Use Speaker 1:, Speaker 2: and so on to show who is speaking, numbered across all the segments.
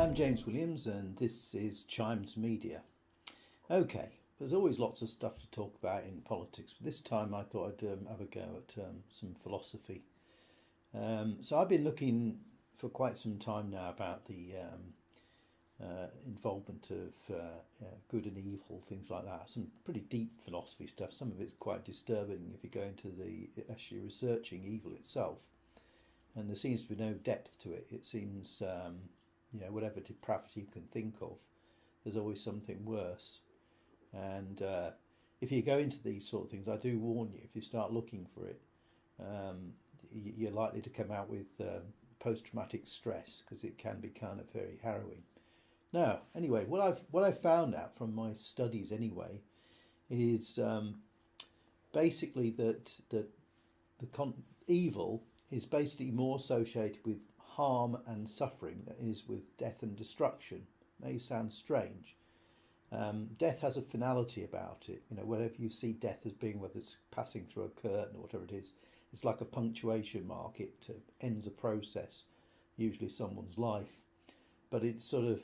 Speaker 1: I'm James Williams, and this is Chimes Media. Okay, there's always lots of stuff to talk about in politics, but this time I thought I'd have a go at some philosophy. So I've been looking for quite some time now about the involvement of good and evil, things like that. Some pretty deep philosophy stuff. Some of it's quite disturbing if you go into the actually researching evil itself. And there seems to be no depth to it. It seems, whatever depravity you can think of, there's always something worse. And if you go into these sort of things, I do warn you, if you start looking for it, you're likely to come out with post-traumatic stress, because it can be kind of very harrowing. Now, anyway, what I've found out from my studies anyway is basically that evil is basically more associated with harm and suffering than it is with death and destruction. May sound strange. Death has a finality about it. Whenever you see death as being, whether it's passing through a curtain or whatever it is, it's like a punctuation mark. It ends a process, usually someone's life. But it's sort of,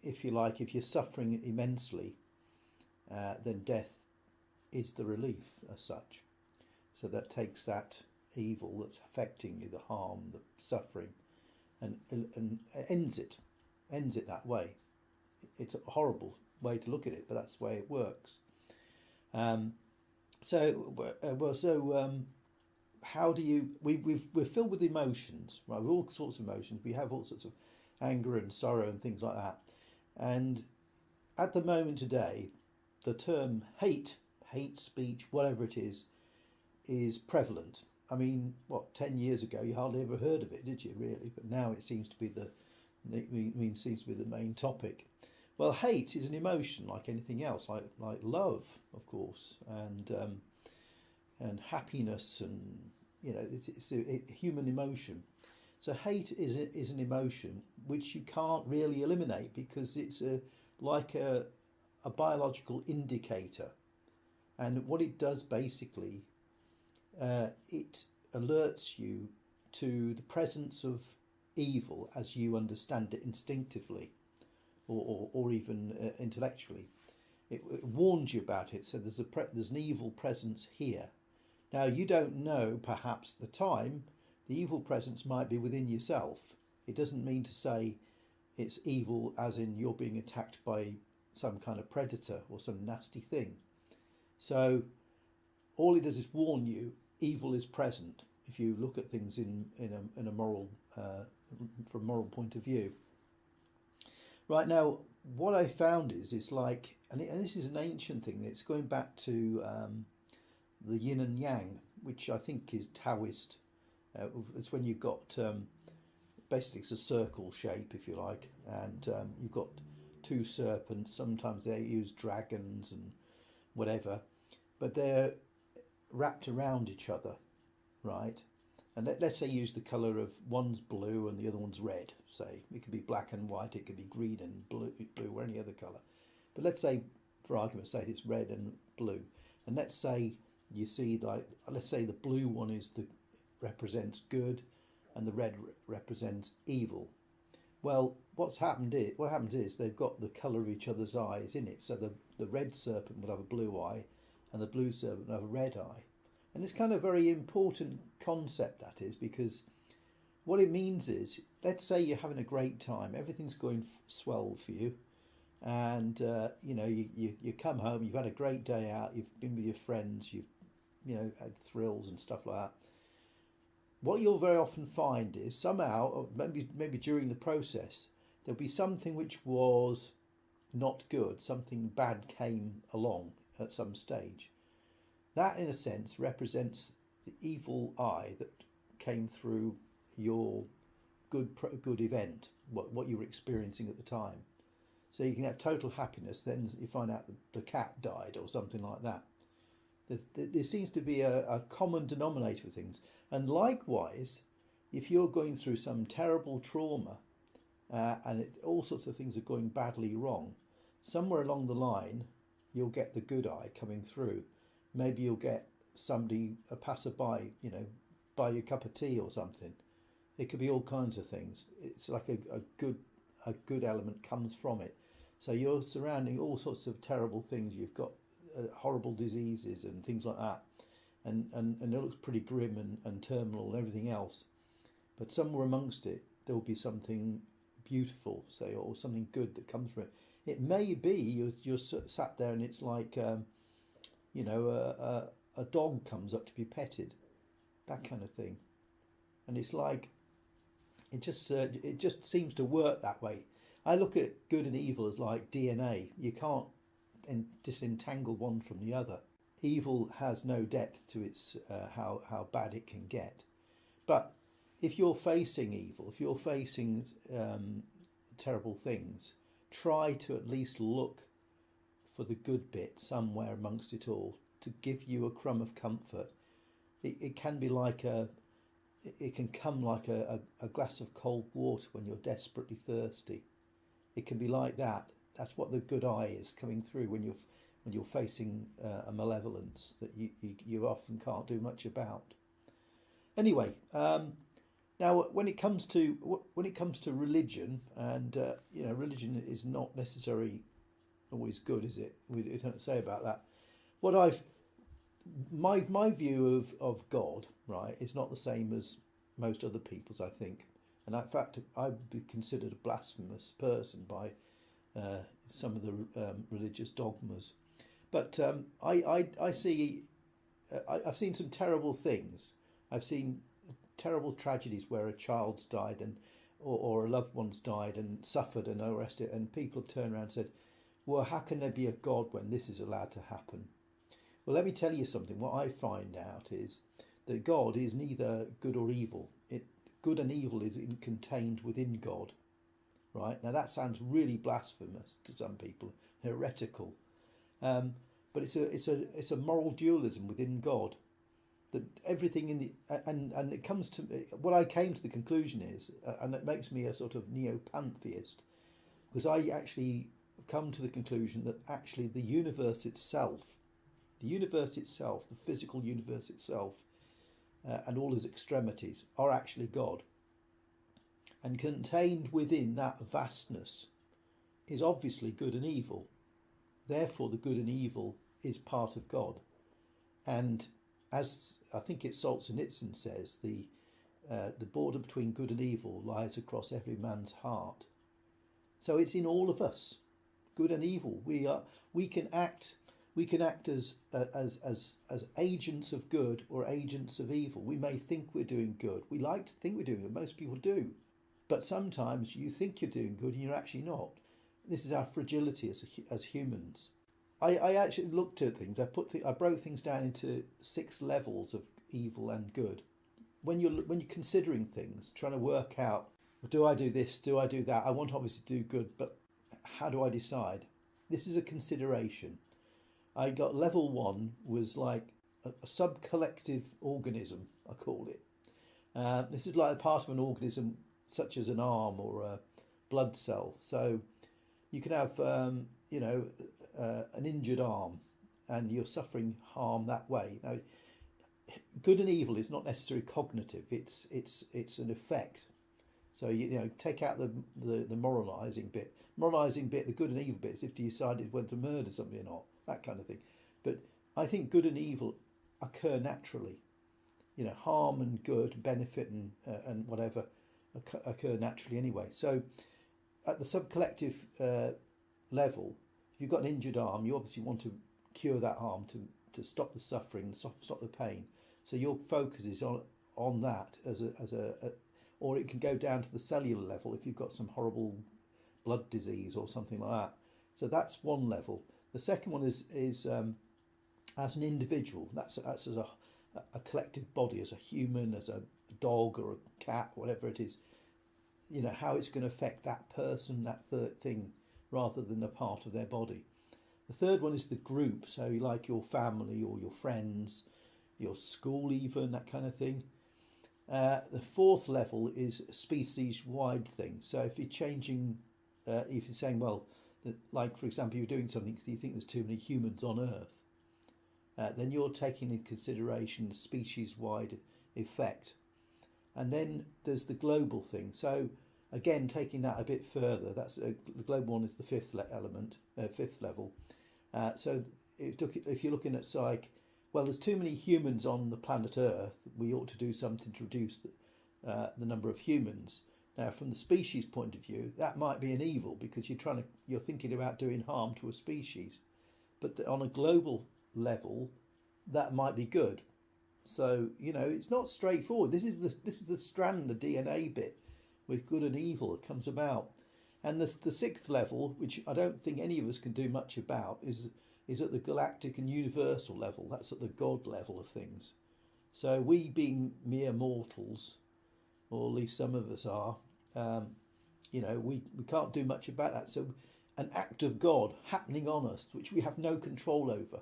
Speaker 1: if you like, if you're suffering immensely, then death is the relief as such. So that takes that evil that's affecting you, the harm, the suffering, and ends it that way. It's a horrible way to look at it, but that's the way it works. How do you? We're filled with emotions, right? With all sorts of emotions. We have all sorts of anger and sorrow and things like that. And at the moment today, the term hate speech, whatever it is prevalent. I mean, 10 years ago you hardly ever heard of it, did you, really? But now it seems to be the main topic. Well, hate is an emotion like anything else, like love, of course, and happiness, and it's a human emotion. So hate is an emotion which you can't really eliminate, because it's like a biological indicator, and what it does basically, it alerts you to the presence of evil as you understand it instinctively, or even intellectually. It warns you about it. So there's an evil presence here. Now, you don't know, perhaps at the time, the evil presence might be within yourself. It doesn't mean to say it's evil as in you're being attacked by some kind of predator or some nasty thing. So all it does is warn you evil is present if you look at things in a moral, from a moral point of view. Right, now, what I found is it's like, and this is an ancient thing, it's going back to the Yin and Yang, which I think is Taoist. It's when you've got, basically it's a circle shape, if you like, and you've got two serpents. Sometimes they use dragons and whatever, but they're wrapped around each other, right? And let's say use the colour of one's blue and the other one's red, say. It could be black and white, it could be green and blue or any other colour. But let's say, for argument's sake, it's red and blue. And let's say you see, let's say the blue one represents good and the red represents evil. Well, what happens is they've got the colour of each other's eyes in it. So the red serpent will have a blue eye and the blue serpent will have a red eye. And it's kind of a very important concept, that is, because what it means is, let's say you're having a great time, everything's going swell for you, and you come home, you've had a great day out, you've been with your friends, you've had thrills and stuff like that. What you'll very often find is somehow, or maybe during the process, there'll be something which was not good, something bad came along at some stage. That, in a sense, represents the evil eye that came through your good event, what you were experiencing at the time. So you can have total happiness, then you find out the cat died or something like that. There seems to be a common denominator for things. And likewise, if you're going through some terrible trauma and all sorts of things are going badly wrong, somewhere along the line, you'll get the good eye coming through. Maybe you'll get a passerby, buy you a cup of tea or something. It could be all kinds of things. It's like a good a good element comes from it. So you're surrounding all sorts of terrible things. You've got horrible diseases and things like that, and it looks pretty grim and terminal and everything else. But somewhere amongst it, there will be something beautiful, say, or something good that comes from it. It may be you're sat there and it's like, a dog comes up to be petted, that kind of thing, and it's like it just seems to work that way. I look at good and evil as like DNA. You can't disentangle one from the other. Evil has no depth to its how bad it can get. But if you're facing evil, if you're facing terrible things, try to at least look for the good bit somewhere amongst it all to give you a crumb of comfort. It can be like it can come like a glass of cold water when you're desperately thirsty. It can be like that. That's what the good eye is coming through when you're facing a malevolence that you often can't do much about. Anyway, now when it comes to religion, and religion is not necessarily always good, is it? We don't say about that. My view of God, right, is not the same as most other people's, I think. And in fact, I would be considered a blasphemous person by some of the religious dogmas. But I see, I've seen some terrible things. I've seen terrible tragedies where a child's died or a loved one's died and suffered and arrested, and people have turned around and said, well, how can there be a God when this is allowed to happen? Well, let me tell you something. What I find out is that God is neither good or evil. Good and evil is contained within God, right? Now that sounds really blasphemous to some people, heretical, but it's a moral dualism within God. That everything in the and it comes to what I came to the conclusion is, and it makes me a sort of neo-pantheist, because I actually come to the conclusion that actually the universe itself, the physical universe itself, and all its extremities are actually God. And contained within that vastness is obviously good and evil. Therefore, the good and evil is part of God. And as I think it's Solzhenitsyn says, the border between good and evil lies across every man's heart. So it's in all of us, good and evil. We can act as agents of good or agents of evil. We may think we're doing good. We like to think we're doing good. Most people do. But sometimes you think you're doing good and you're actually not. This is our fragility as humans. I actually looked at things. I broke things down into 6 levels of evil and good. When you're considering things, trying to work out, do I do this? Do I do that? I want obviously to do good, but how do I decide? This is a consideration. I got level 1 was like a sub-collective organism, I called it. This is like a part of an organism such as an arm or a blood cell. So you can have, an injured arm and you're suffering harm that way. Now, good and evil is not necessarily cognitive. It's an effect. So take out the moralising bit. Moralising bit, the good and evil bits, if you decided whether to murder somebody or not, that kind of thing. But I think good and evil occur naturally. Harm and good, benefit and whatever occur naturally anyway. So at the subcollective level, if you've got an injured arm, you obviously want to cure that harm to stop the suffering, stop the pain. So your focus is on that or it can go down to the cellular level if you've got some horrible blood disease or something like that. So that's one level. The second one is as an individual. That's as a collective body, as a human, as a dog or a cat, whatever it is. How it's going to affect that person, that third thing, rather than a part of their body. The third one is the group. So like your family or your friends, your school even, that kind of thing. The fourth level is a species-wide thing. So if you're changing, if you're saying, well, like for example, you're doing something because you think there's too many humans on Earth, then you're taking into consideration the species-wide effect. And then there's the global thing. So again, taking that a bit further, that's the global one is the fifth level. So if you're looking at like, well, there's too many humans on the planet Earth. We ought to do something to reduce the number of humans. Now, from the species point of view, that might be an evil because you're thinking about doing harm to a species. But on a global level, that might be good. So it's not straightforward. This is the strand, the DNA bit, with good and evil that comes about. And the sixth level, which I don't think any of us can do much about, is at the galactic and universal level. That's at the God level of things. So we, being mere mortals, or at least some of us are, we can't do much about that. So an act of God happening on us, which we have no control over,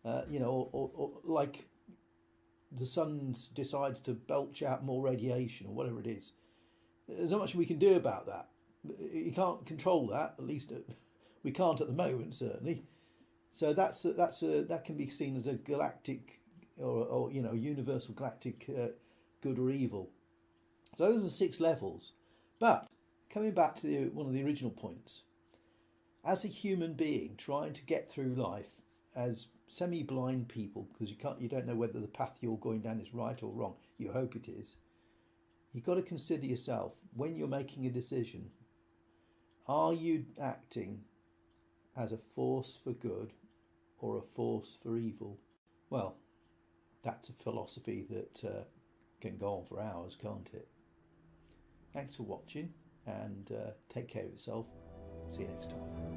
Speaker 1: or like the sun decides to belch out more radiation or whatever it is. There's not much we can do about that. You can't control that. At least we can't at the moment, certainly. So that can be seen as a galactic or universal galactic good or evil. So those are 6 levels. But coming back to one of the original points, as a human being trying to get through life as semi-blind people, because you don't know whether the path you're going down is right or wrong. You hope it is. You've got to consider yourself when you're making a decision. Are you acting as a force for good or a force for evil? Well, that's a philosophy that can go on for hours, can't it? Thanks for watching, and take care of yourself. See you next time.